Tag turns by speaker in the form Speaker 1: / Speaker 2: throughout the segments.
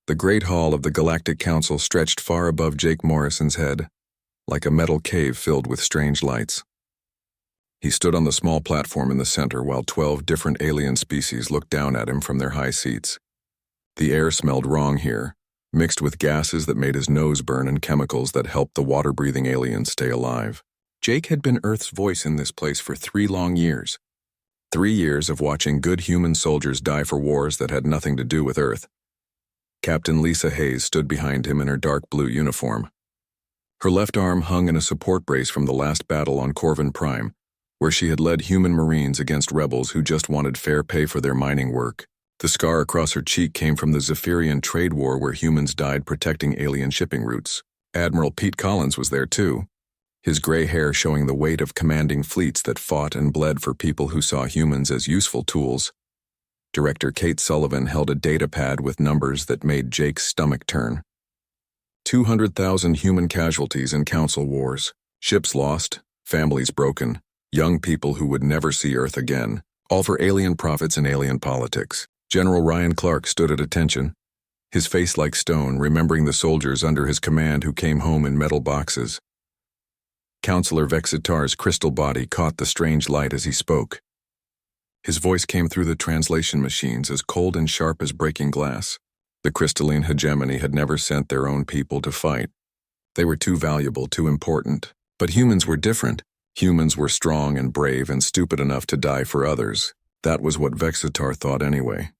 Speaker 1: The great hall of the Galactic Council stretched far above Jake Morrison's head, like a metal cave filled with strange lights. He stood on the small platform in the center while 12 different alien species looked down at him from their high seats. The air smelled wrong here, mixed with gases that made his nose burn and chemicals that helped the water-breathing aliens stay alive. Jake had been Earth's voice in this place for 3 long years. 3 years of watching good human soldiers die for wars that had nothing to do with Earth. Captain Lisa Hayes stood behind him in her dark blue uniform. Her left arm hung in a support brace from the last battle on Corvin Prime, where she had led human Marines against rebels who just wanted fair pay for their mining work. The scar across her cheek came from the Zephyrian trade war where humans died protecting alien shipping routes. Admiral Pete Collins was there too, his gray hair showing the weight of commanding fleets that fought and bled for people who saw humans as useful tools. Director Kate Sullivan held a data pad with numbers that made Jake's stomach turn. 200,000 human casualties in Council wars, ships lost, families broken, young people who would never see Earth again, all for alien profits and alien politics. General Ryan Clark stood at attention, his face like stone, remembering the soldiers under his command who came home in metal boxes. Counselor Vexitar's crystal body caught the strange light as he spoke. His voice came through the translation machines as cold and sharp as breaking glass. The crystalline hegemony had never sent their own people to fight. They were too valuable, too important. But humans were different. Humans were strong and brave and stupid enough to die for others. That was what Vexitar thought anyway.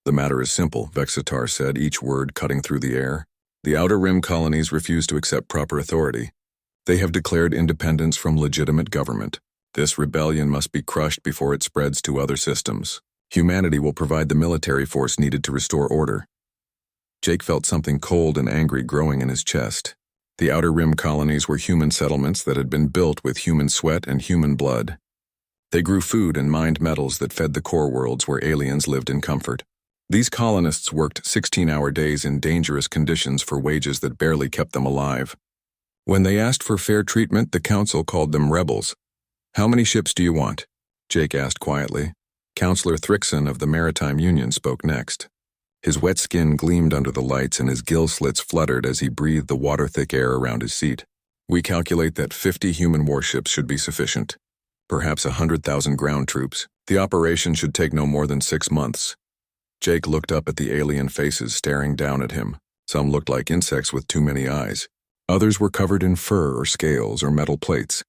Speaker 1: The matter is simple, Vexitar said, each word cutting through the air. The Outer Rim colonies refuse to accept proper authority. They have declared independence from legitimate government. This rebellion must be crushed before it spreads to other systems. Humanity will provide the military force needed to restore order. Jake felt something cold and angry growing in his chest. The Outer Rim colonies were human settlements that had been built with human sweat and human blood. They grew food and mined metals that fed the core worlds where aliens lived in comfort. These colonists worked 16-hour days in dangerous conditions for wages that barely kept them alive. When they asked for fair treatment, the council called them rebels. "How many ships do you want?" Jake asked quietly. Counselor Thrickson of the Maritime Union spoke next. His wet skin gleamed under the lights and his gill slits fluttered as he breathed the water-thick air around his seat. "We calculate that 50 human warships should be sufficient. Perhaps 100,000 ground troops. The operation should take no more than 6 months." Jake looked up at the alien faces staring down at him. Some looked like insects with too many eyes. Others were covered in fur or scales or metal plates.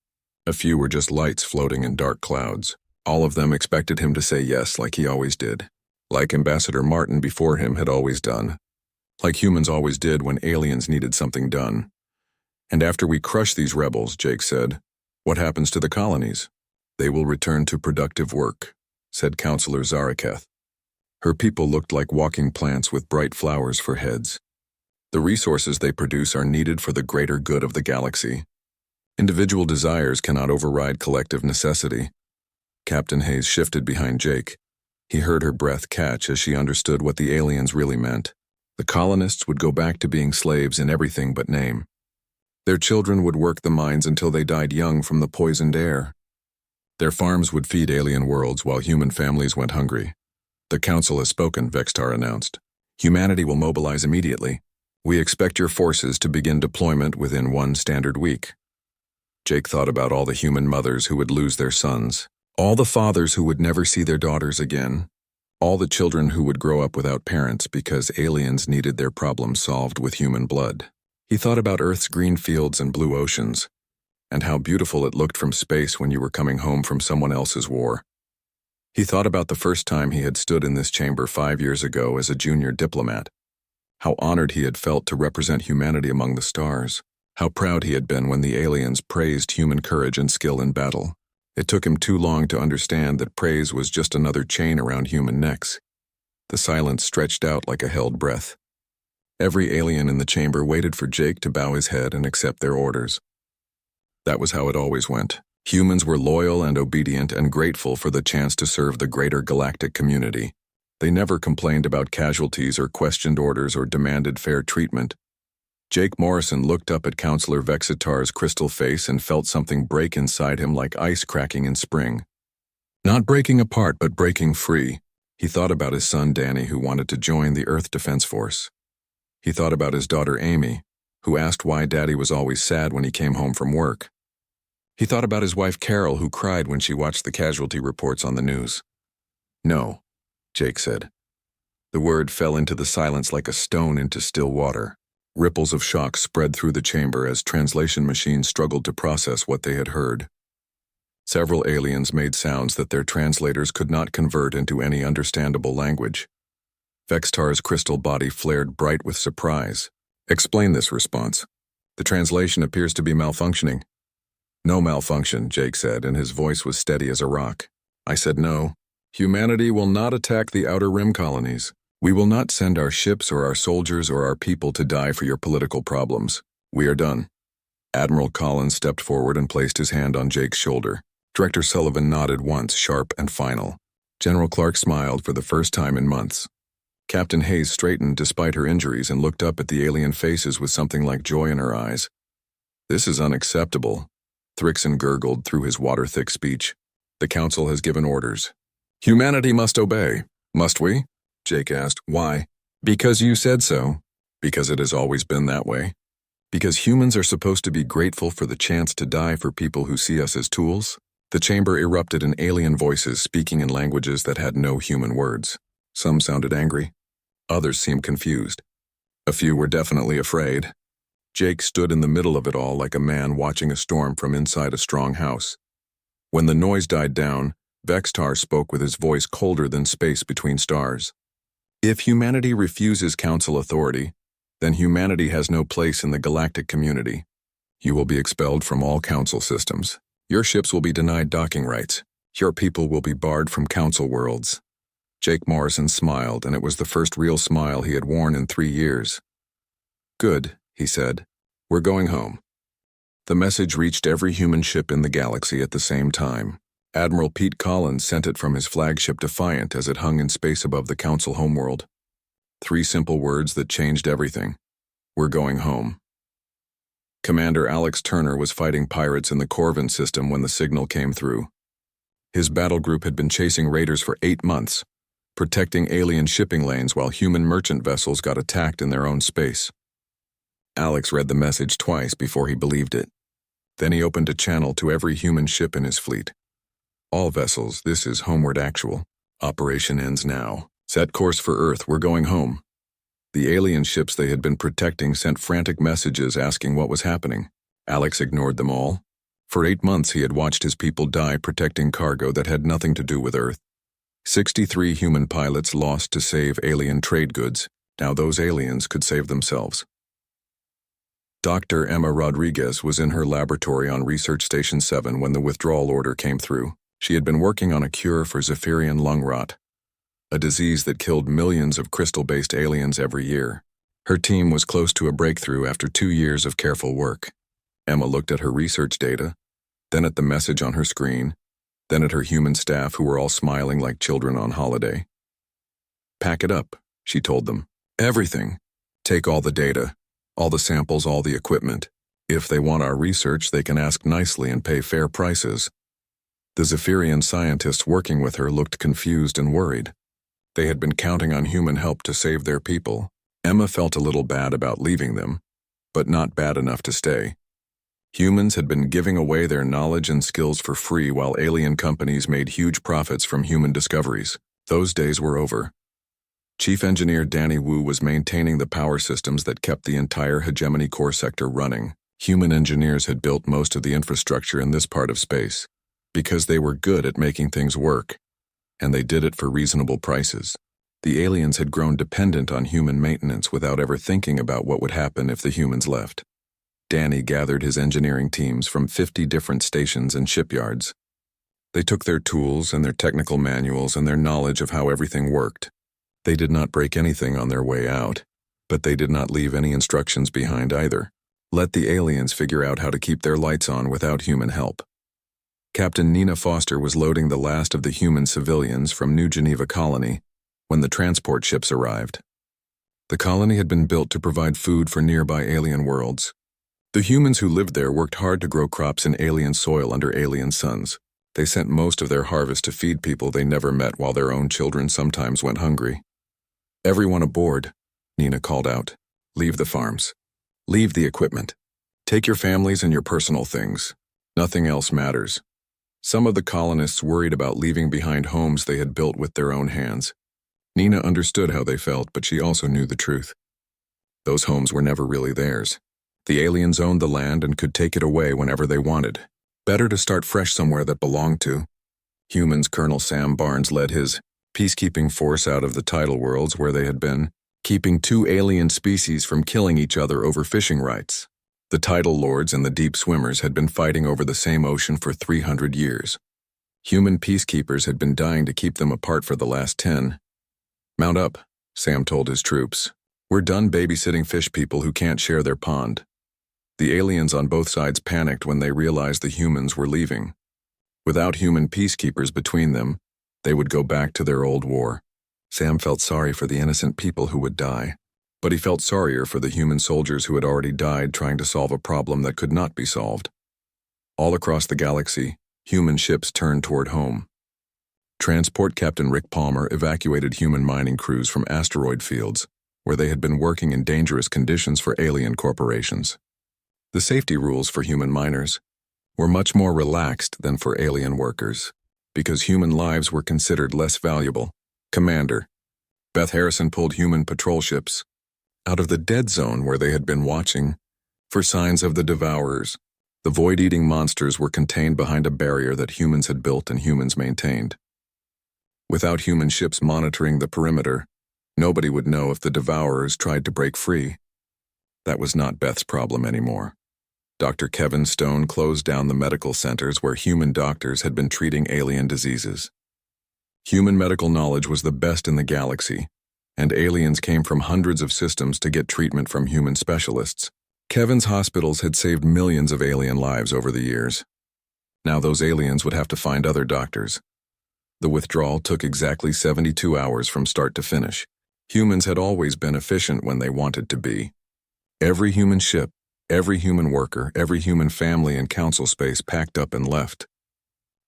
Speaker 1: A few were just lights floating in dark clouds. All of them expected him to say yes like he always did. Like Ambassador Martin before him had always done. Like humans always did when aliens needed something done. "And after we crush these rebels," Jake said, "what happens to the colonies?" "They will return to productive work," said Counselor Zaraketh. Her people looked like walking plants with bright flowers for heads. "The resources they produce are needed for the greater good of the galaxy. Individual desires cannot override collective necessity." Captain Hayes shifted behind Jake. He heard her breath catch as she understood what the aliens really meant. The colonists would go back to being slaves in everything but name. Their children would work the mines until they died young from the poisoned air. Their farms would feed alien worlds while human families went hungry. "The council has spoken," Vextar announced. "Humanity will mobilize immediately. We expect your forces to begin deployment within 1 standard week." Jake thought about all the human mothers who would lose their sons, all the fathers who would never see their daughters again, all the children who would grow up without parents because aliens needed their problems solved with human blood. He thought about Earth's green fields and blue oceans, and how beautiful it looked from space when you were coming home from someone else's war. He thought about the first time he had stood in this chamber 5 years ago as a junior diplomat, how honored he had felt to represent humanity among the stars, how proud he had been when the aliens praised human courage and skill in battle. It took him too long to understand that praise was just another chain around human necks. The silence stretched out like a held breath. Every alien in the chamber waited for Jake to bow his head and accept their orders. That was how it always went. Humans were loyal and obedient and grateful for the chance to serve the greater galactic community. They never complained about casualties or questioned orders or demanded fair treatment. Jake Morrison looked up at Counselor Vexitar's crystal face and felt something break inside him like ice cracking in spring. Not breaking apart, but breaking free. He thought about his son Danny, who wanted to join the Earth Defense Force. He thought about his daughter Amy, who asked why Daddy was always sad when he came home from work. He thought about his wife Carol, who cried when she watched the casualty reports on the news. "No," Jake said. The word fell into the silence like a stone into still water. Ripples of shock spread through the chamber as translation machines struggled to process what they had heard. Several aliens made sounds that their translators could not convert into any understandable language. Vextar's crystal body flared bright with surprise. "Explain this response. The translation appears to be malfunctioning." "No malfunction," Jake said, and his voice was steady as a rock. "I said no. Humanity will not attack the Outer Rim colonies. We will not send our ships or our soldiers or our people to die for your political problems. We are done." Admiral Collins stepped forward and placed his hand on Jake's shoulder. Director Sullivan nodded once, sharp and final. General Clark smiled for the first time in months. Captain Hayes straightened despite her injuries and looked up at the alien faces with something like joy in her eyes. "This is unacceptable," Thrixon gurgled through his water-thick speech. "The Council has given orders. Humanity must obey. Must we?" Jake asked. "Why?" "Because you said so." "Because it has always been that way." "Because humans are supposed to be grateful for the chance to die for people who see us as tools." The chamber erupted in alien voices speaking in languages that had no human words. Some sounded angry. Others seemed confused. A few were definitely afraid. Jake stood in the middle of it all like a man watching a storm from inside a strong house. When the noise died down, Vextar spoke with his voice colder than space between stars. "If humanity refuses Council authority, then humanity has no place in the galactic community. You will be expelled from all Council systems. Your ships will be denied docking rights. Your people will be barred from Council worlds." Jake Morrison smiled, and it was the first real smile he had worn in 3 years. "Good," he said. "We're going home." The message reached every human ship in the galaxy at the same time. Admiral Pete Collins sent it from his flagship Defiant as it hung in space above the Council homeworld. 3 simple words that changed everything. "We're going home." Commander Alex Turner was fighting pirates in the Corvin system when the signal came through. His battle group had been chasing raiders for 8 months, protecting alien shipping lanes while human merchant vessels got attacked in their own space. Alex read the message twice before he believed it. Then he opened a channel to every human ship in his fleet. "All vessels, this is Homeward Actual. Operation ends now. Set course for Earth, we're going home." The alien ships they had been protecting sent frantic messages asking what was happening. Alex ignored them all. For 8 months he had watched his people die protecting cargo that had nothing to do with Earth. 63 human pilots lost to save alien trade goods. Now those aliens could save themselves. Dr. Emma Rodriguez was in her laboratory on Research Station 7 when the withdrawal order came through. She had been working on a cure for Zephyrian lung rot, a disease that killed millions of crystal-based aliens every year. Her team was close to a breakthrough after 2 years of careful work. Emma looked at her research data, then at the message on her screen, then at her human staff who were all smiling like children on holiday. "Pack it up," she told them. "Everything. Take all the data, all the samples, all the equipment. If they want our research, they can ask nicely and pay fair prices." The Zephyrian scientists working with her looked confused and worried. They had been counting on human help to save their people. Emma felt a little bad about leaving them, but not bad enough to stay. Humans had been giving away their knowledge and skills for free while alien companies made huge profits from human discoveries. Those days were over. Chief Engineer Danny Wu was maintaining the power systems that kept the entire Hegemony Core sector running. Human engineers had built most of the infrastructure in this part of space, because they were good at making things work, and they did it for reasonable prices. The aliens had grown dependent on human maintenance without ever thinking about what would happen if the humans left. Danny gathered his engineering teams from 50 different stations and shipyards. They took their tools and their technical manuals and their knowledge of how everything worked. They did not break anything on their way out, but they did not leave any instructions behind either. Let the aliens figure out how to keep their lights on without human help. Captain Nina Foster was loading the last of the human civilians from New Geneva Colony when the transport ships arrived. The colony had been built to provide food for nearby alien worlds. The humans who lived there worked hard to grow crops in alien soil under alien suns. They sent most of their harvest to feed people they never met while their own children sometimes went hungry. "Everyone aboard," Nina called out. Leave the farms. Leave the equipment. Take your families and your personal things. Nothing else matters. Some of the colonists worried about leaving behind homes they had built with their own hands. Nina understood how they felt, but she also knew the truth. Those homes were never really theirs. The aliens owned the land and could take it away whenever they wanted. Better to start fresh somewhere that belonged to. Humans, Colonel Sam Barnes led his peacekeeping force out of the tidal worlds where they had been, keeping two alien species from killing each other over fishing rights. The tidal lords and the deep swimmers had been fighting over the same ocean for 300 years. Human peacekeepers had been dying to keep them apart for the last 10. Mount up, Sam told his troops. We're done babysitting fish people who can't share their pond. The aliens on both sides panicked when they realized the humans were leaving. Without human peacekeepers between them, they would go back to their old war. Sam felt sorry for the innocent people who would die, but he felt sorrier for the human soldiers who had already died trying to solve a problem that could not be solved. All across the galaxy, human ships turned toward home. Transport Captain Rick Palmer evacuated human mining crews from asteroid fields, where they had been working in dangerous conditions for alien corporations. The safety rules for human miners were much more relaxed than for alien workers, because human lives were considered less valuable. Commander Beth Harrison pulled human patrol ships out of the dead zone where they had been watching for signs of the devourers. The void-eating monsters were contained behind a barrier that humans had built and humans maintained. Without human ships monitoring the perimeter, nobody would know if the devourers tried to break free. That was not Beth's problem anymore. Dr. Kevin Stone closed down the medical centers where human doctors had been treating alien diseases. Human medical knowledge was the best in the galaxy, and aliens came from hundreds of systems to get treatment from human specialists. Kevin's hospitals had saved millions of alien lives over the years. Now those aliens would have to find other doctors. The withdrawal took exactly 72 hours from start to finish. Humans had always been efficient when they wanted to be. Every human ship, every human worker, every human family in council space packed up and left.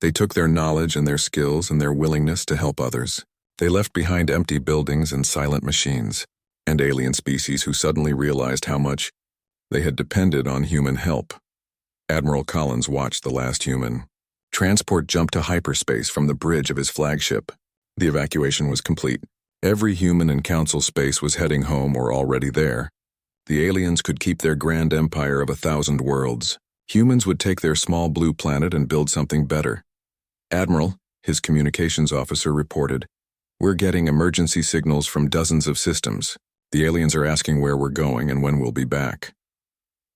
Speaker 1: They took their knowledge and their skills and their willingness to help others. They left behind empty buildings and silent machines, and alien species who suddenly realized how much they had depended on human help. Admiral Collins watched the last human transport jump to hyperspace from the bridge of his flagship. The evacuation was complete. Every human in council space was heading home or already there. The aliens could keep their grand empire of 1,000 worlds. Humans would take their small blue planet and build something better. Admiral, his communications officer, reported, "We're getting emergency signals from dozens of systems. The aliens are asking where we're going and when we'll be back."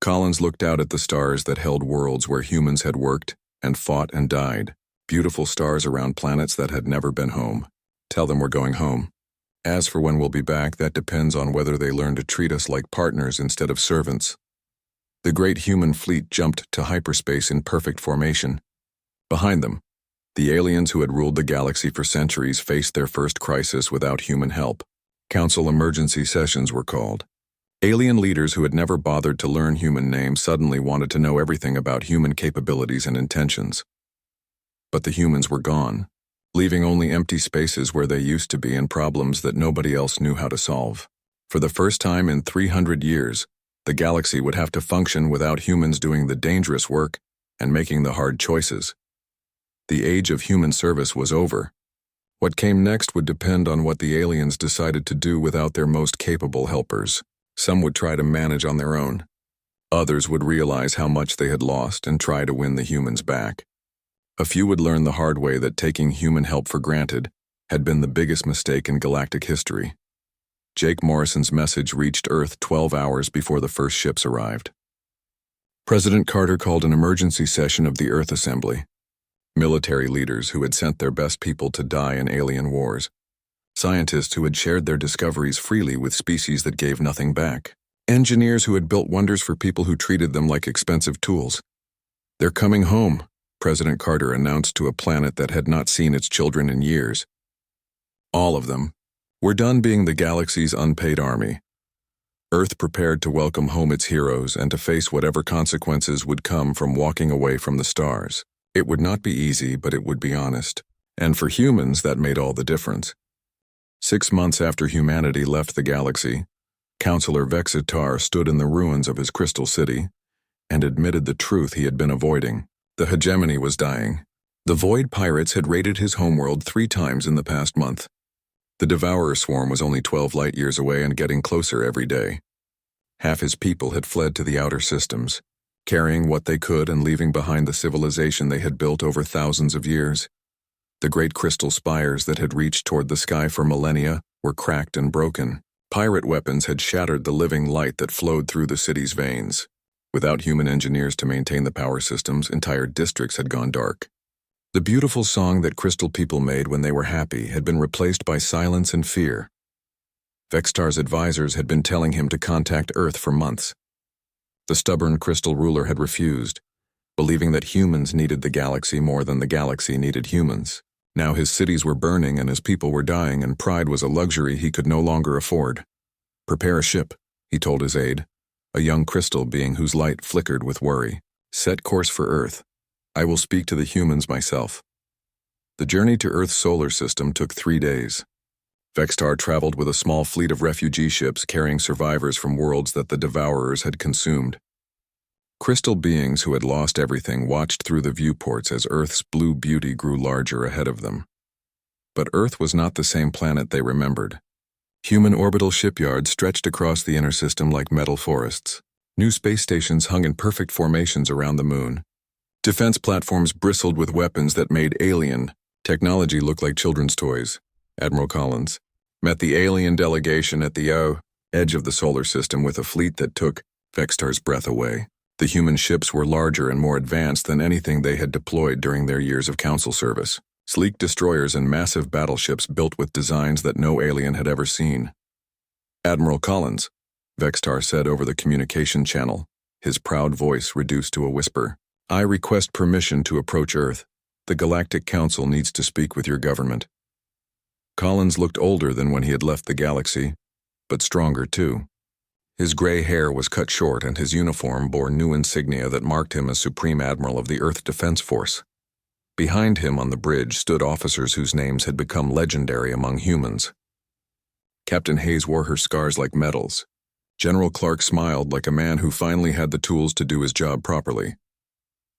Speaker 1: Collins looked out at the stars that held worlds where humans had worked and fought and died. Beautiful stars around planets that had never been home. Tell them we're going home. As for when we'll be back, that depends on whether they learn to treat us like partners instead of servants. The great human fleet jumped to hyperspace in perfect formation. Behind them, the aliens who had ruled the galaxy for centuries faced their first crisis without human help. Council emergency sessions were called. Alien leaders who had never bothered to learn human names suddenly wanted to know everything about human capabilities and intentions. But the humans were gone, leaving only empty spaces where they used to be and problems that nobody else knew how to solve. For the first time in 300 years, the galaxy would have to function without humans doing the dangerous work and making the hard choices. The age of human service was over. What came next would depend on what the aliens decided to do without their most capable helpers. Some would try to manage on their own. Others would realize how much they had lost and try to win the humans back. A few would learn the hard way that taking human help for granted had been the biggest mistake in galactic history. Jake Morrison's message reached Earth 12 hours before the first ships arrived. President Carter called an emergency session of the Earth Assembly. Military leaders who had sent their best people to die in alien wars. Scientists who had shared their discoveries freely with species that gave nothing back. Engineers who had built wonders for people who treated them like expensive tools. "They're coming home," President Carter announced to a planet that had not seen its children in years. All of them. We're done being the galaxy's unpaid army. Earth prepared to welcome home its heroes and to face whatever consequences would come from walking away from the stars. It would not be easy, but it would be honest. And for humans, that made all the difference. 6 months after humanity left the galaxy, Counselor Vexitar stood in the ruins of his crystal city and admitted the truth he had been avoiding. The hegemony was dying. The Void Pirates had raided his homeworld 3 times in the past month. The Devourer swarm was only 12 light-years away and getting closer every day. Half his people had fled to the outer systems, carrying what they could and leaving behind the civilization they had built over thousands of years. The great crystal spires that had reached toward the sky for millennia were cracked and broken. Pirate weapons had shattered the living light that flowed through the city's veins. Without human engineers to maintain the power systems, entire districts had gone dark. The beautiful song that crystal people made when they were happy had been replaced by silence and fear. Vextar's advisors had been telling him to contact Earth for months. The stubborn crystal ruler had refused, believing that humans needed the galaxy more than the galaxy needed humans. Now his cities were burning and his people were dying, and pride was a luxury he could no longer afford. "Prepare a ship," he told his aide, a young crystal being whose light flickered with worry. "Set course for Earth. I will speak to the humans myself." The journey to Earth's solar system took 3 days. Vextar traveled with a small fleet of refugee ships carrying survivors from worlds that the Devourers had consumed. Crystal beings who had lost everything watched through the viewports as Earth's blue beauty grew larger ahead of them. But Earth was not the same planet they remembered. Human orbital shipyards stretched across the inner system like metal forests. New space stations hung in perfect formations around the moon. Defense platforms bristled with weapons that made alien technology look like children's toys. Admiral Collins met the alien delegation at the edge of the solar system with a fleet that took Vextar's breath away. The human ships were larger and more advanced than anything they had deployed during their years of council service. Sleek destroyers and massive battleships built with designs that no alien had ever seen. "Admiral Collins," Vextar said over the communication channel, his proud voice reduced to a whisper. "I request permission to approach Earth. The Galactic Council needs to speak with your government." Collins looked older than when he had left the galaxy, but stronger too. His gray hair was cut short and his uniform bore new insignia that marked him as Supreme Admiral of the Earth Defense Force. Behind him on the bridge stood officers whose names had become legendary among humans. Captain Hayes wore her scars like medals. General Clark smiled like a man who finally had the tools to do his job properly.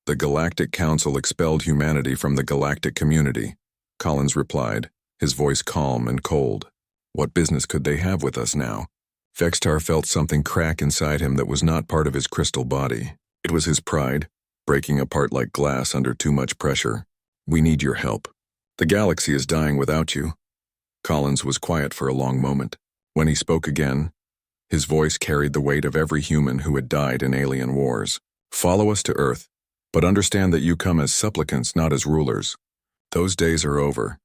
Speaker 1: "The Galactic Council expelled humanity from the galactic community," Collins replied, his voice calm and cold. "What business could they have with us now?" Vextar felt something crack inside him that was not part of his crystal body. It was his pride, breaking apart like glass under too much pressure. "We need your help. The galaxy is dying without you." Collins was quiet for a long moment. When he spoke again, his voice carried the weight of every human who had died in alien wars. "Follow us to Earth, but understand that you come as supplicants, not as rulers. Those days are over."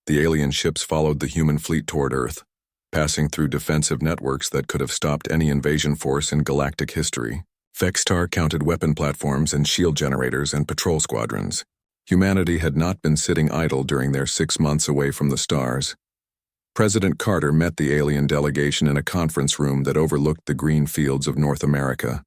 Speaker 1: The alien ships followed the human fleet toward Earth, passing through defensive networks that could have stopped any invasion force in galactic history. Vextar counted weapon platforms and shield generators and patrol squadrons. Humanity had not been sitting idle during their 6 months away from the stars. President Carter met the alien delegation in a conference room that overlooked the green fields of North America.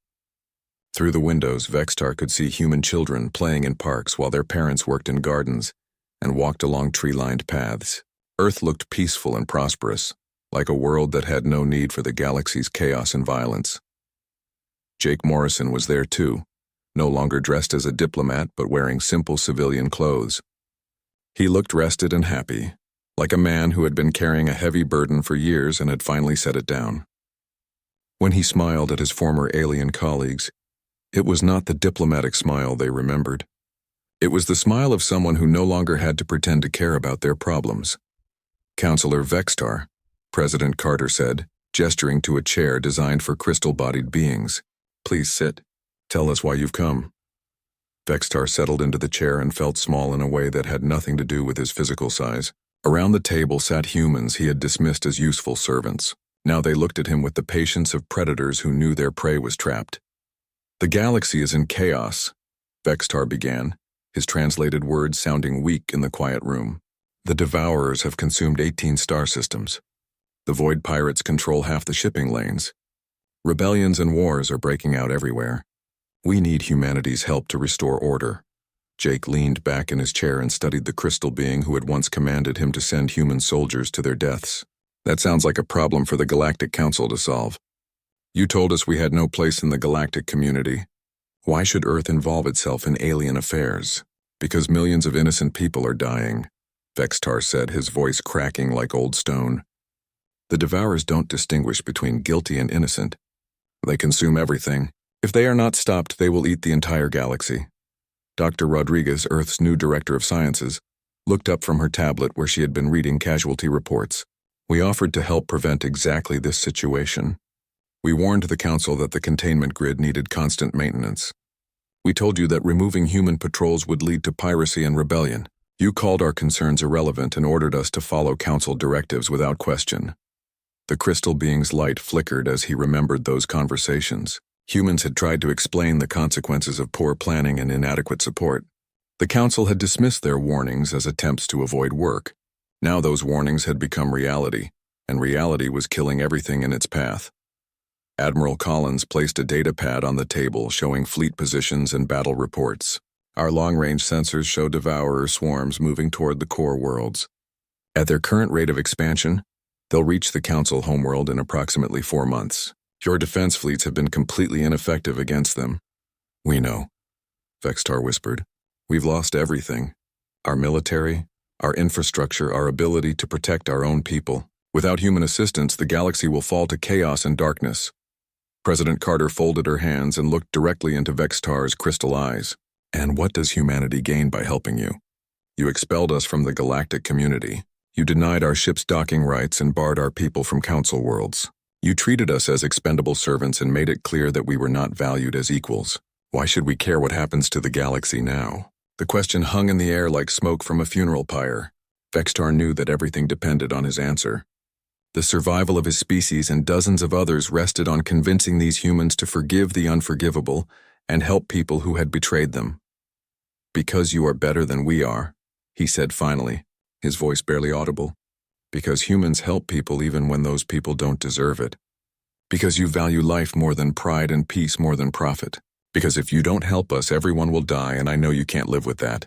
Speaker 1: Through the windows, Vextar could see human children playing in parks while their parents worked in gardens and walked along tree-lined paths. Earth looked peaceful and prosperous, like a world that had no need for the galaxy's chaos and violence. Jake Morrison was there too, no longer dressed as a diplomat but wearing simple civilian clothes. He looked rested and happy, like a man who had been carrying a heavy burden for years and had finally set it down. When he smiled at his former alien colleagues, it was not the diplomatic smile they remembered. It was the smile of someone who no longer had to pretend to care about their problems. "Counselor Vextar," President Carter said, gesturing to a chair designed for crystal-bodied beings. "Please sit. Tell us why you've come." Vextar settled into the chair and felt small in a way that had nothing to do with his physical size. Around the table sat humans he had dismissed as useful servants. Now they looked at him with the patience of predators who knew their prey was trapped. "The galaxy is in chaos," Vextar began, his translated words sounding weak in the quiet room. "The Devourers have consumed 18 star systems. The Void Pirates control half the shipping lanes. Rebellions and wars are breaking out everywhere. We need humanity's help to restore order." Jake leaned back in his chair and studied the crystal being who had once commanded him to send human soldiers to their deaths. "That sounds like a problem for the Galactic Council to solve." You told us we had no place in the galactic community. Why should Earth involve itself in alien affairs? Because millions of innocent people are dying, Vextar said, his voice cracking like old stone. The Devourers don't distinguish between guilty and innocent. They consume everything. If they are not stopped, they will eat the entire galaxy. Dr. Rodriguez, Earth's new Director of Sciences, looked up from her tablet where she had been reading casualty reports. We offered to help prevent exactly this situation. We warned the Council that the containment grid needed constant maintenance. We told you that removing human patrols would lead to piracy and rebellion. You called our concerns irrelevant and ordered us to follow Council directives without question. The crystal being's light flickered as he remembered those conversations. Humans had tried to explain the consequences of poor planning and inadequate support. The Council had dismissed their warnings as attempts to avoid work. Now those warnings had become reality, and reality was killing everything in its path. Admiral Collins placed a data pad on the table showing fleet positions and battle reports. Our long-range sensors show devourer swarms moving toward the core worlds. At their current rate of expansion, they'll reach the Council homeworld in approximately 4 months. Your defense fleets have been completely ineffective against them. We know, Vextar whispered. We've lost everything. Our military, our infrastructure, our ability to protect our own people. Without human assistance, the galaxy will fall to chaos and darkness. President Carter folded her hands and looked directly into Vextar's crystal eyes. And what does humanity gain by helping you? You expelled us from the galactic community. You denied our ship's docking rights and barred our people from Council worlds. You treated us as expendable servants and made it clear that we were not valued as equals. Why should we care what happens to the galaxy now? The question hung in the air like smoke from a funeral pyre. Vextar knew that everything depended on his answer. The survival of his species and dozens of others rested on convincing these humans to forgive the unforgivable and help people who had betrayed them. Because you are better than we are, he said finally, his voice barely audible. Because humans help people even when those people don't deserve it. Because you value life more than pride and peace more than profit. Because if you don't help us, everyone will die, and I know you can't live with that.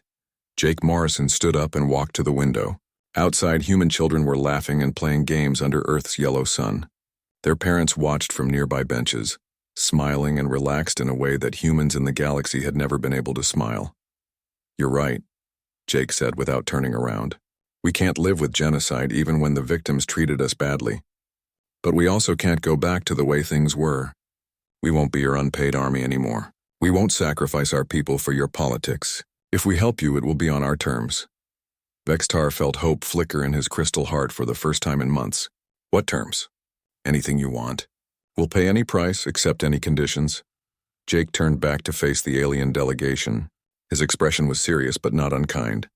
Speaker 1: Jake Morrison stood up and walked to the window. Outside, human children were laughing and playing games under Earth's yellow sun. Their parents watched from nearby benches, smiling and relaxed in a way that humans in the galaxy had never been able to smile. You're right, Jake said without turning around. We can't live with genocide even when the victims treated us badly. But we also can't go back to the way things were. We won't be your unpaid army anymore. We won't sacrifice our people for your politics. If we help you, it will be on our terms. Vextar felt hope flicker in his crystal heart for the first time in months. What terms? Anything you want. We'll pay any price, accept any conditions. Jake turned back to face the alien delegation. His expression was serious but not unkind.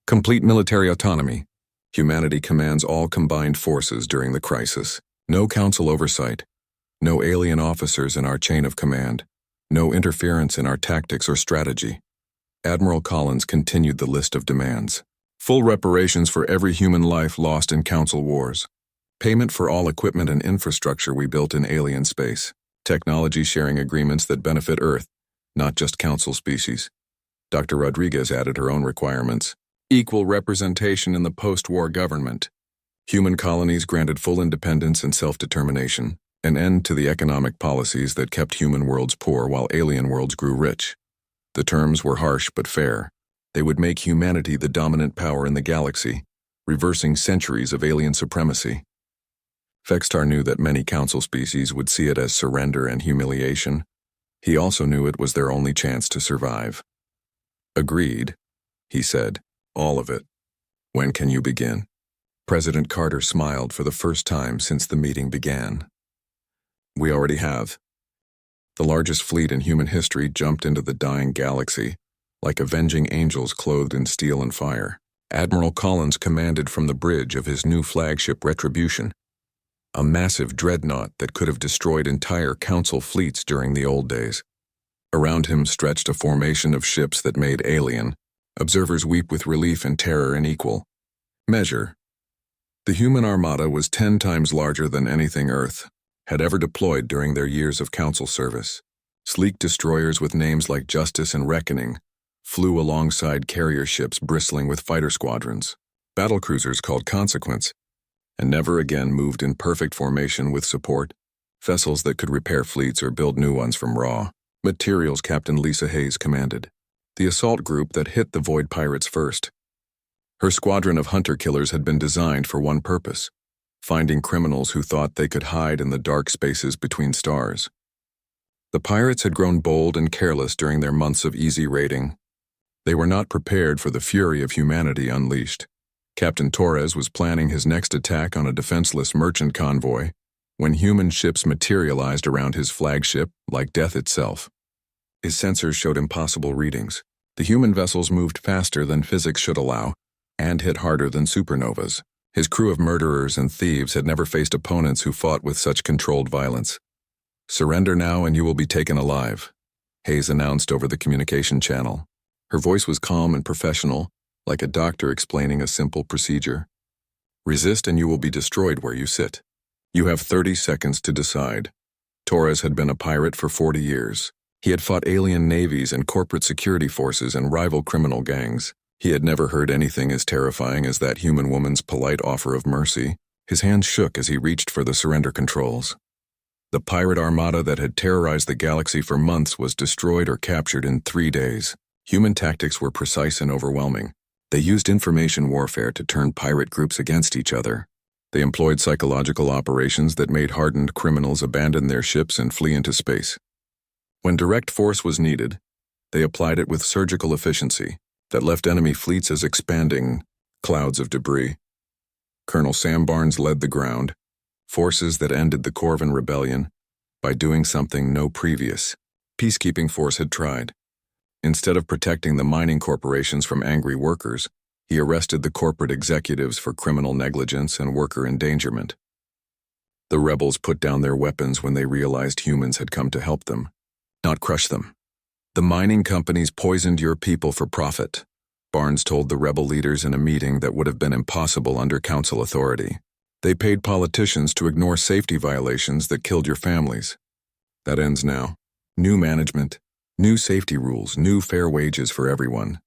Speaker 1: Complete military autonomy. Humanity commands all combined forces during the crisis. No Council oversight. No alien officers in our chain of command. No interference in our tactics or strategy. Admiral Collins continued the list of demands. Full reparations for every human life lost in Council wars. Payment for all equipment and infrastructure we built in alien space. Technology sharing agreements that benefit Earth, not just Council species. Dr. Rodriguez added her own requirements. Equal representation in the post-war government. Human colonies granted full independence and self-determination. An end to the economic policies that kept human worlds poor while alien worlds grew rich. The terms were harsh but fair. They would make humanity the dominant power in the galaxy, reversing centuries of alien supremacy. Vextar knew that many Council species would see it as surrender and humiliation. He also knew it was their only chance to survive. Agreed, he said. All of it. When can you begin? President Carter smiled for the first time since the meeting began. We already have. The largest fleet in human history jumped into the dying galaxy, like avenging angels clothed in steel and fire. Admiral Collins commanded from the bridge of his new flagship Retribution, a massive dreadnought that could have destroyed entire Council fleets during the old days. Around him stretched a formation of ships that made alien. Observers weep with relief and terror in equal measure. The human armada was 10 times larger than anything Earth had ever deployed during their years of Council service. Sleek destroyers with names like Justice and Reckoning flew alongside carrier ships bristling with fighter squadrons, battlecruisers called Consequence, and never again moved in perfect formation with support. vessels that could repair fleets or build new ones from raw materials. Captain Lisa Hayes commanded the assault group that hit the Void Pirates first. Her squadron of hunter-killers had been designed for one purpose: finding criminals who thought they could hide in the dark spaces between stars. The pirates had grown bold and careless during their months of easy raiding. They were not prepared for the fury of humanity unleashed. Captain Torres was planning his next attack on a defenseless merchant convoy when human ships materialized around his flagship like death itself. His sensors showed impossible readings. The human vessels moved faster than physics should allow and hit harder than supernovas. His crew of murderers and thieves had never faced opponents who fought with such controlled violence. "Surrender now and you will be taken alive," Hayes announced over the communication channel. Her voice was calm and professional, like a doctor explaining a simple procedure. "Resist and you will be destroyed where you sit. You have 30 seconds to decide." Torres had been a pirate for 40 years. He had fought alien navies and corporate security forces and rival criminal gangs. He had never heard anything as terrifying as that human woman's polite offer of mercy. His hands shook as he reached for the surrender controls. The pirate armada that had terrorized the galaxy for months was destroyed or captured in 3 days. Human tactics were precise and overwhelming. They used information warfare to turn pirate groups against each other. They employed psychological operations that made hardened criminals abandon their ships and flee into space. When direct force was needed, they applied it with surgical efficiency that left enemy fleets as expanding clouds of debris. Colonel Sam Barnes led the ground, forces that ended the Corvin Rebellion by doing something no previous peacekeeping force had tried. Instead of protecting the mining corporations from angry workers, he arrested the corporate executives for criminal negligence and worker endangerment. The rebels put down their weapons when they realized humans had come to help them, not crush them. "The mining companies poisoned your people for profit," Barnes told the rebel leaders in a meeting that would have been impossible under council authority. "They paid politicians to ignore safety violations that killed your families. That ends now. New management, new safety rules, new fair wages for everyone."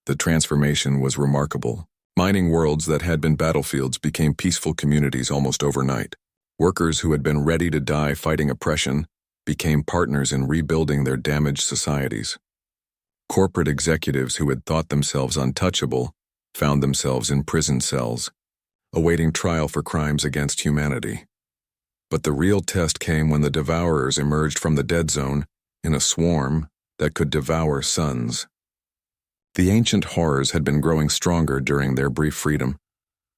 Speaker 1: The transformation was remarkable. Mining worlds that had been battlefields became peaceful communities almost overnight. Workers who had been ready to die fighting oppression became partners in rebuilding their damaged societies. Corporate executives who had thought themselves untouchable found themselves in prison cells, awaiting trial for crimes against humanity. But the real test came when the Devourers emerged from the dead zone in a swarm that could devour suns. The ancient horrors had been growing stronger during their brief freedom,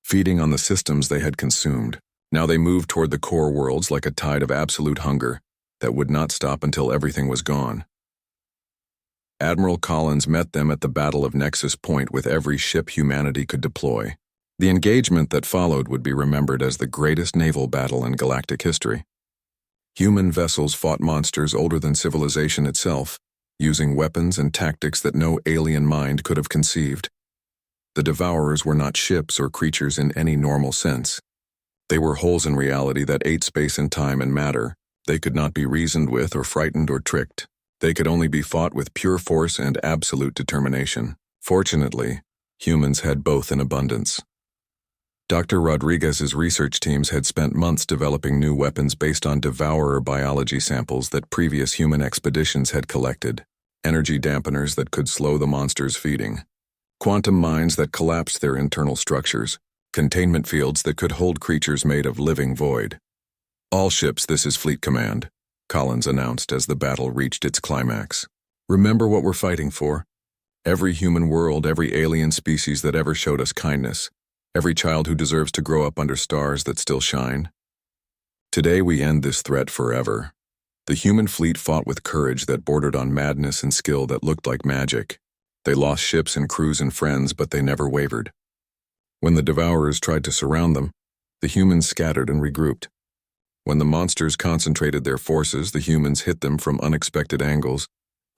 Speaker 1: feeding on the systems they had consumed. Now they moved toward the core worlds like a tide of absolute hunger that would not stop until everything was gone. Admiral Collins met them at the Battle of Nexus Point with every ship humanity could deploy. The engagement that followed would be remembered as the greatest naval battle in galactic history. Human vessels fought monsters older than civilization itself, using weapons and tactics that no alien mind could have conceived. The Devourers were not ships or creatures in any normal sense. They were holes in reality that ate space and time and matter. They could not be reasoned with or frightened or tricked. They could only be fought with pure force and absolute determination. Fortunately, humans had both in abundance. Dr. Rodriguez's research teams had spent months developing new weapons based on devourer biology samples that previous human expeditions had collected, energy dampeners that could slow the monsters' feeding, quantum mines that collapsed their internal structures, containment fields that could hold creatures made of living void. "All ships, this is Fleet Command," Collins announced as the battle reached its climax. "Remember what we're fighting for. Every human world, every alien species that ever showed us kindness. Every child who deserves to grow up under stars that still shine. Today we end this threat forever." The human fleet fought with courage that bordered on madness and skill that looked like magic. They lost ships and crews and friends, but they never wavered. When the Devourers tried to surround them, the humans scattered and regrouped. When the monsters concentrated their forces, the humans hit them from unexpected angles,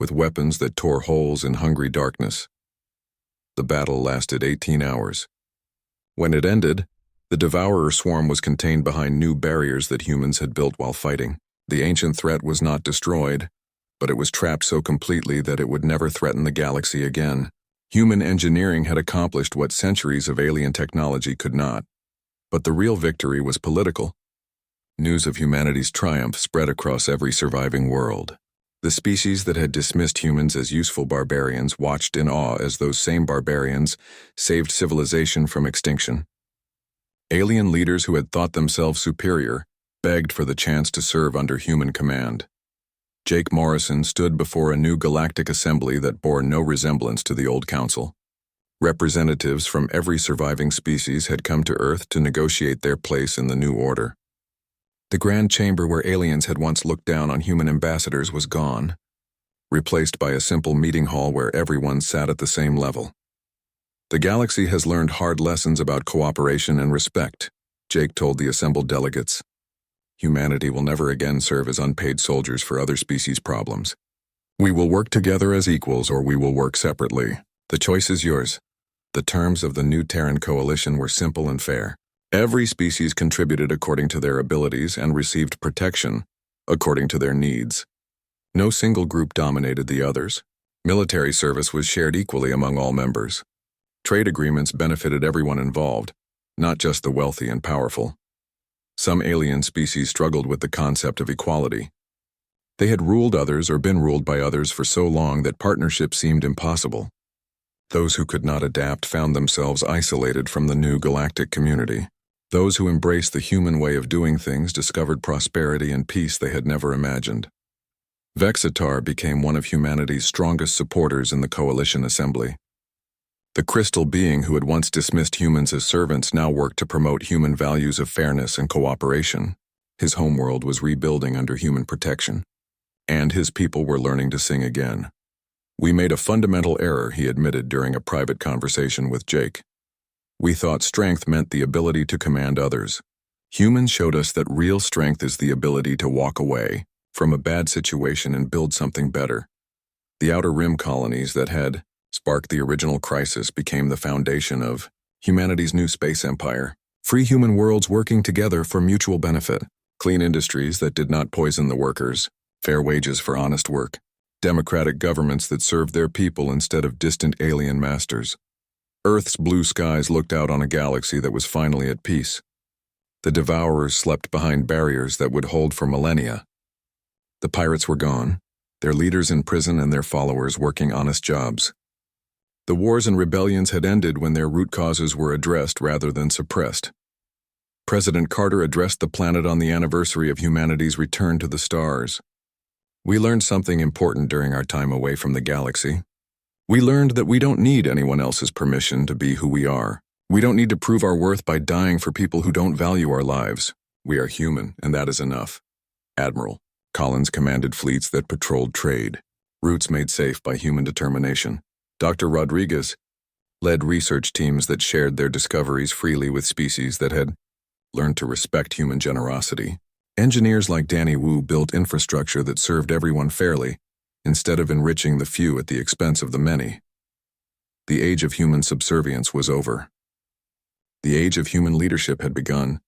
Speaker 1: with weapons that tore holes in hungry darkness. The battle lasted 18 hours. When it ended, the Devourer swarm was contained behind new barriers that humans had built while fighting. The ancient threat was not destroyed, but it was trapped so completely that it would never threaten the galaxy again. Human engineering had accomplished what centuries of alien technology could not. But the real victory was political. News of humanity's triumph spread across every surviving world. The species that had dismissed humans as useful barbarians watched in awe as those same barbarians saved civilization from extinction. Alien leaders who had thought themselves superior begged for the chance to serve under human command. Jake Morrison stood before a new galactic assembly that bore no resemblance to the old council. Representatives from every surviving species had come to Earth to negotiate their place in the new order. The grand chamber where aliens had once looked down on human ambassadors was gone, replaced by a simple meeting hall where everyone sat at the same level. The galaxy has learned hard lessons about cooperation and respect, Jake told the assembled delegates. Humanity will never again serve as unpaid soldiers for other species' problems. We will work together as equals or we will work separately. The choice is yours. The terms of the new Terran coalition were simple and fair. Every species contributed according to their abilities and received protection according to their needs. No single group dominated the others. Military service was shared equally among all members. Trade agreements benefited everyone involved, not just the wealthy and powerful. Some alien species struggled with the concept of equality. They had ruled others or been ruled by others for so long that partnership seemed impossible. Those who could not adapt found themselves isolated from the new galactic community. Those who embraced the human way of doing things discovered prosperity and peace they had never imagined. Vexitar became one of humanity's strongest supporters in the coalition assembly. The crystal being who had once dismissed humans as servants now worked to promote human values of fairness and cooperation. His homeworld was rebuilding under human protection, and his people were learning to sing again. We made a fundamental error, he admitted during a private conversation with Jake. We thought strength meant the ability to command others. Humans showed us that real strength is the ability to walk away from a bad situation and build something better. The Outer Rim colonies that had sparked the original crisis became the foundation of humanity's new space empire. Free human worlds working together for mutual benefit. Clean industries that did not poison the workers. Fair wages for honest work. Democratic governments that served their people instead of distant alien masters. Earth's blue skies looked out on a galaxy that was finally at peace. The Devourers slept behind barriers that would hold for millennia. The pirates were gone, their leaders in prison and their followers working honest jobs. The wars and rebellions had ended when their root causes were addressed rather than suppressed. President Carter addressed the planet on the anniversary of humanity's return to the stars. We learned something important during our time away from the galaxy. We learned that we don't need anyone else's permission to be who we are. We don't need to prove our worth by dying for people who don't value our lives. We are human, and that is enough. Admiral Collins commanded fleets that patrolled trade, routes made safe by human determination. Dr. Rodriguez led research teams that shared their discoveries freely with species that had learned to respect human generosity. Engineers like Danny Wu built infrastructure that served everyone fairly, instead of enriching the few at the expense of the many. The age of human subservience was over. The age of human leadership had begun,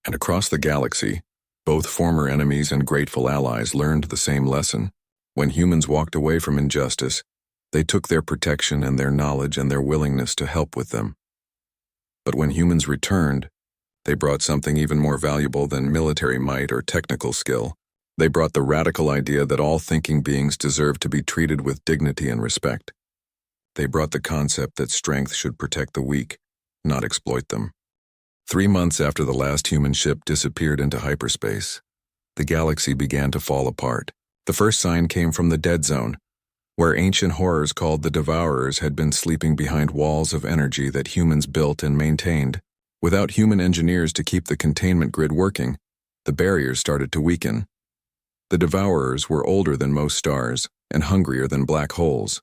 Speaker 1: and across the galaxy, both former enemies and grateful allies learned the same lesson. When humans walked away from injustice, they took their protection and their knowledge and their willingness to help with them. But when humans returned, they brought something even more valuable than military might or technical skill. They brought the radical idea that all thinking beings deserve to be treated with dignity and respect. They brought the concept that strength should protect the weak, not exploit them. 3 months after the last human ship disappeared into hyperspace, the galaxy began to fall apart. The first sign came from the dead zone, where ancient horrors called the Devourers had been sleeping behind walls of energy that humans built and maintained. Without human engineers to keep the containment grid working, the barriers started to weaken. The Devourers were older than most stars and hungrier than black holes.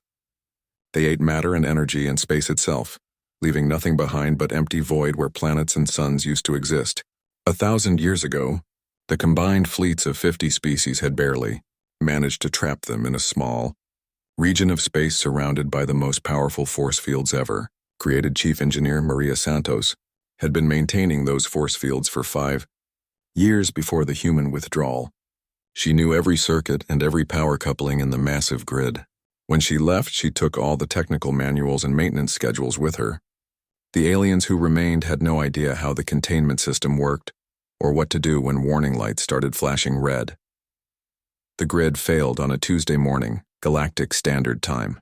Speaker 1: They ate matter and energy and space itself, leaving nothing behind but empty void where planets and suns used to exist. 1,000 years ago, the combined fleets of 50 species had barely managed to trap them in a small region of space surrounded by the most powerful force fields ever. Created Chief Engineer Maria Santos had been maintaining those force fields for 5 years before the human withdrawal. She knew every circuit and every power coupling in the massive grid. When she left, she took all the technical manuals and maintenance schedules with her. The aliens who remained had no idea how the containment system worked or what to do when warning lights started flashing red. The grid failed on a Tuesday morning, Galactic Standard Time.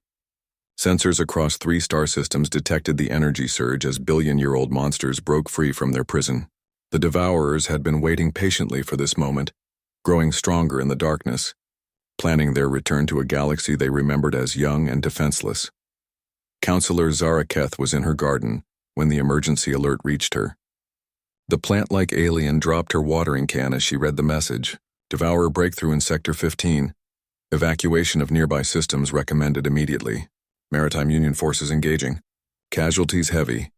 Speaker 1: Sensors across 3 star systems detected the energy surge as billion-year-old monsters broke free from their prison. The Devourers had been waiting patiently for this moment, growing stronger in the darkness, planning their return to a galaxy they remembered as young and defenseless. Counselor Zaraketh was in her garden when the emergency alert reached her. The plant-like alien dropped her watering can as she read the message. Devourer breakthrough in Sector 15. Evacuation of nearby systems recommended immediately. Maritime Union forces engaging. Casualties heavy.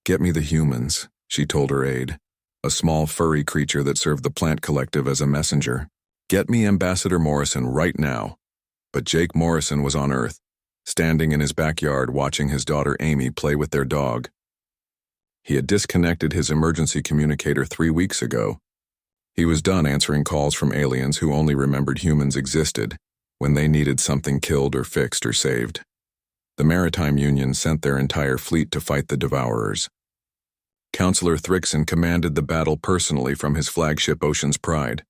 Speaker 1: Get me the humans, she told her aide, a small furry creature that served the plant collective as a messenger. Get me Ambassador Morrison right now. But Jake Morrison was on Earth, standing in his backyard watching his daughter Amy play with their dog. He had disconnected his emergency communicator 3 weeks ago. He was done answering calls from aliens who only remembered humans existed when they needed something killed or fixed or saved. The Maritime Union sent their entire fleet to fight the Devourers. Counselor Thrixon commanded the battle personally from his flagship Ocean's Pride.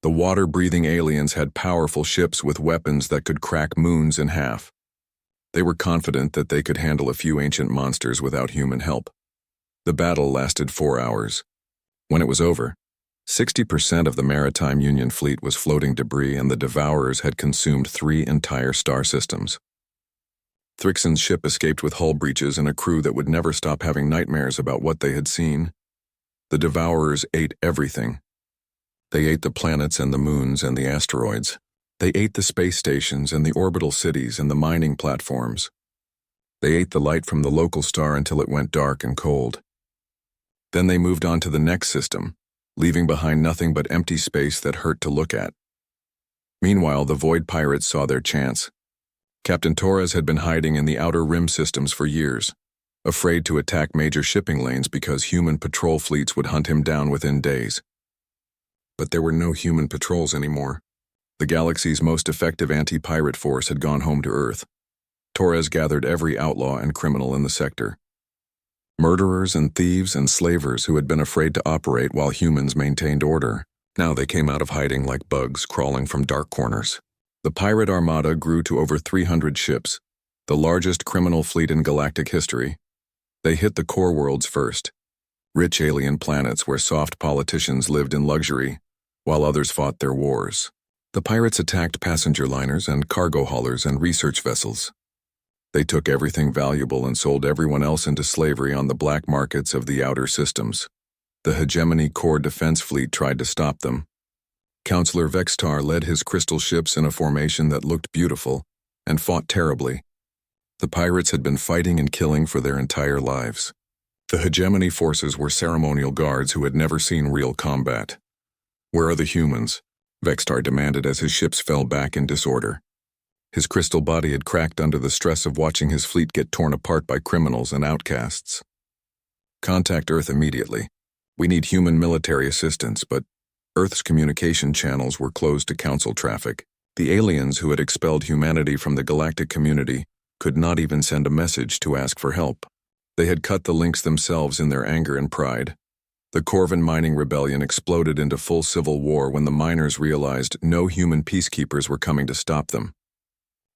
Speaker 1: The water-breathing aliens had powerful ships with weapons that could crack moons in half. They were confident that they could handle a few ancient monsters without human help. The battle lasted 4 hours. When it was over, 60% of the Maritime Union fleet was floating debris and the Devourers had consumed 3 entire star systems. Thrixon's ship escaped with hull breaches and a crew that would never stop having nightmares about what they had seen. The Devourers ate everything. They ate the planets and the moons and the asteroids. They ate the space stations and the orbital cities and the mining platforms. They ate the light from the local star until it went dark and cold. Then they moved on to the next system, leaving behind nothing but empty space that hurt to look at. Meanwhile, the Void Pirates saw their chance. Captain Torres had been hiding in the Outer Rim systems for years, afraid to attack major shipping lanes because human patrol fleets would hunt him down within days. But there were no human patrols anymore. The galaxy's most effective anti-pirate force had gone home to Earth. Torres gathered every outlaw and criminal in the sector. Murderers and thieves and slavers who had been afraid to operate while humans maintained order. Now they came out of hiding like bugs crawling from dark corners. The pirate armada grew to over 300 ships, the largest criminal fleet in galactic history. They hit the core worlds first, rich alien planets where soft politicians lived in luxury, while others fought their wars. The pirates attacked passenger liners and cargo haulers and research vessels. They took everything valuable and sold everyone else into slavery on the black markets of the outer systems. The Hegemony Core Defense Fleet tried to stop them. Counselor Vextar led his crystal ships in a formation that looked beautiful and fought terribly. The pirates had been fighting and killing for their entire lives. The Hegemony forces were ceremonial guards who had never seen real combat. "Where are the humans?" Vextar demanded as his ships fell back in disorder. His crystal body had cracked under the stress of watching his fleet get torn apart by criminals and outcasts. "Contact Earth immediately. We need human military assistance, but Earth's communication channels were closed to Council traffic. The aliens who had expelled humanity from the galactic community could not even send a message to ask for help. They had cut the links themselves in their anger and pride. The Corvin mining rebellion exploded into full civil war when the miners realized no human peacekeepers were coming to stop them.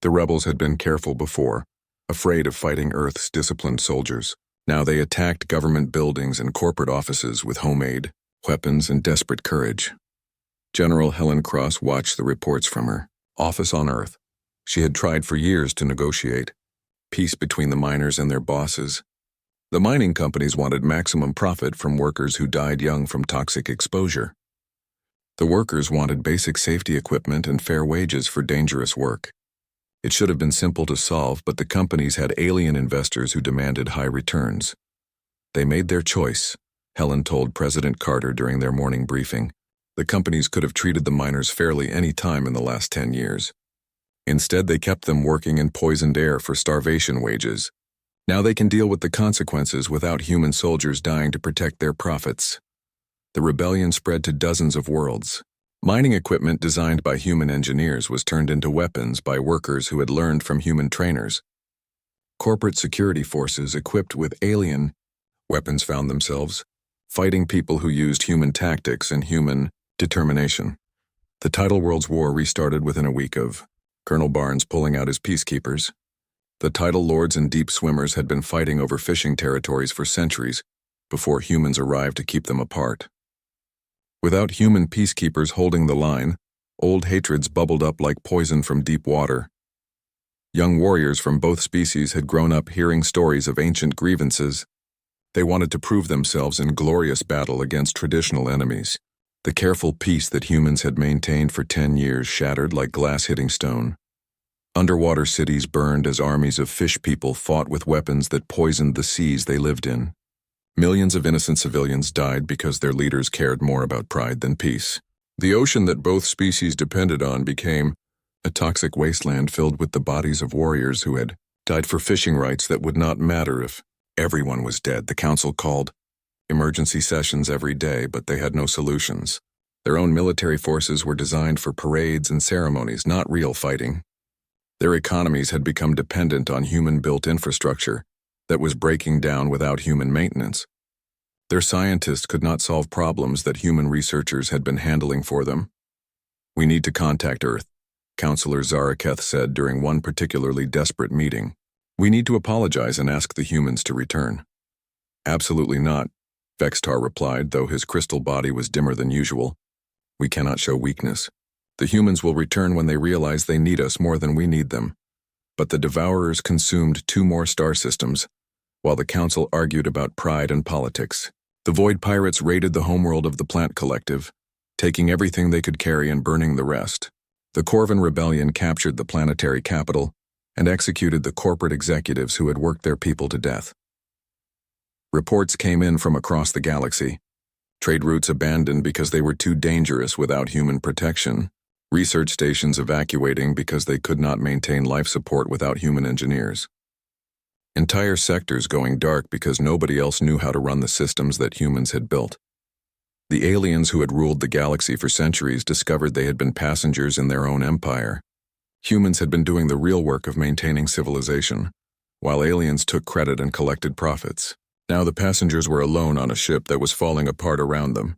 Speaker 1: The rebels had been careful before, afraid of fighting Earth's disciplined soldiers. Now they attacked government buildings and corporate offices with homemade weapons and desperate courage. General Helen Cross watched the reports from her office on Earth. She had tried for years to negotiate peace between the miners and their bosses. The mining companies wanted maximum profit from workers who died young from toxic exposure. The workers wanted basic safety equipment and fair wages for dangerous work. It should have been simple to solve, but the companies had alien investors who demanded high returns. They made their choice, Helen told President Carter during their morning briefing. The companies could have treated the miners fairly any time in the last 10 years. Instead, they kept them working in poisoned air for starvation wages. Now they can deal with the consequences without human soldiers dying to protect their profits. The rebellion spread to dozens of worlds. Mining equipment designed by human engineers was turned into weapons by workers who had learned from human trainers. Corporate security forces equipped with alien weapons found themselves fighting people who used human tactics and human determination. The tidal world's war restarted within a week of Colonel Barnes pulling out his peacekeepers. The tidal lords and deep swimmers had been fighting over fishing territories for centuries before humans arrived to keep them apart. Without human peacekeepers holding the line, old hatreds bubbled up like poison from deep water. Young warriors from both species had grown up hearing stories of ancient grievances. They wanted to prove themselves in glorious battle against traditional enemies. The careful peace that humans had maintained for 10 years shattered like glass hitting stone. Underwater cities burned as armies of fish people fought with weapons that poisoned the seas they lived in. Millions of innocent civilians died because their leaders cared more about pride than peace. The ocean that both species depended on became a toxic wasteland filled with the bodies of warriors who had died for fishing rights that would not matter if everyone was dead. The council called emergency sessions every day, but they had no solutions. Their own military forces were designed for parades and ceremonies, not real fighting. Their economies had become dependent on human-built infrastructure that was breaking down without human maintenance. Their scientists could not solve problems that human researchers had been handling for them. "We need to contact Earth," Counselor Zaraketh said during one particularly desperate meeting. "We need to apologize and ask the humans to return." "Absolutely not," Vextar replied, though his crystal body was dimmer than usual. "We cannot show weakness. The humans will return when they realize they need us more than we need them." But the Devourers consumed 2 more star systems, while the Council argued about pride and politics. The Void Pirates raided the homeworld of the Plant Collective, taking everything they could carry and burning the rest. The Corvin Rebellion captured the planetary capital and executed the corporate executives who had worked their people to death. Reports came in from across the galaxy. Trade routes abandoned because they were too dangerous without human protection. Research stations evacuating because they could not maintain life support without human engineers. Entire sectors going dark because nobody else knew how to run the systems that humans had built. The aliens who had ruled the galaxy for centuries discovered they had been passengers in their own empire. Humans had been doing the real work of maintaining civilization, while aliens took credit and collected profits. Now the passengers were alone on a ship that was falling apart around them.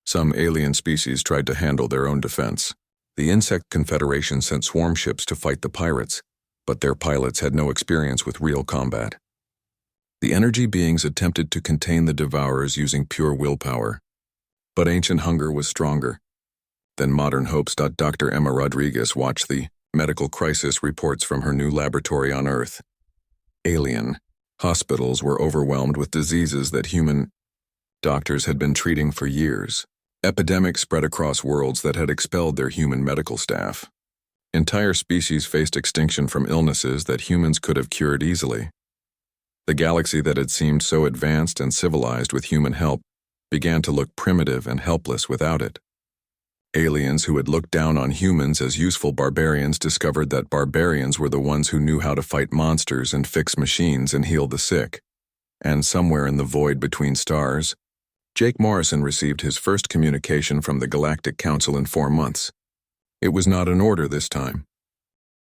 Speaker 1: Some alien species tried to handle their own defense. The Insect Confederation sent swarm ships to fight the pirates, but their pilots had no experience with real combat. The energy beings attempted to contain the Devourers using pure willpower, but ancient hunger was stronger than modern hopes. Dr. Emma Rodriguez watched the medical crisis reports from her new laboratory on Earth. Alien hospitals were overwhelmed with diseases that human doctors had been treating for years. Epidemics spread across worlds that had expelled their human medical staff. Entire species faced extinction from illnesses that humans could have cured easily. The galaxy that had seemed so advanced and civilized with human help began to look primitive and helpless without it. Aliens who had looked down on humans as useful barbarians discovered that barbarians were the ones who knew how to fight monsters and fix machines and heal the sick. And somewhere in the void between stars, Jake Morrison received his first communication from the Galactic Council in 4 months. It was not an order this time.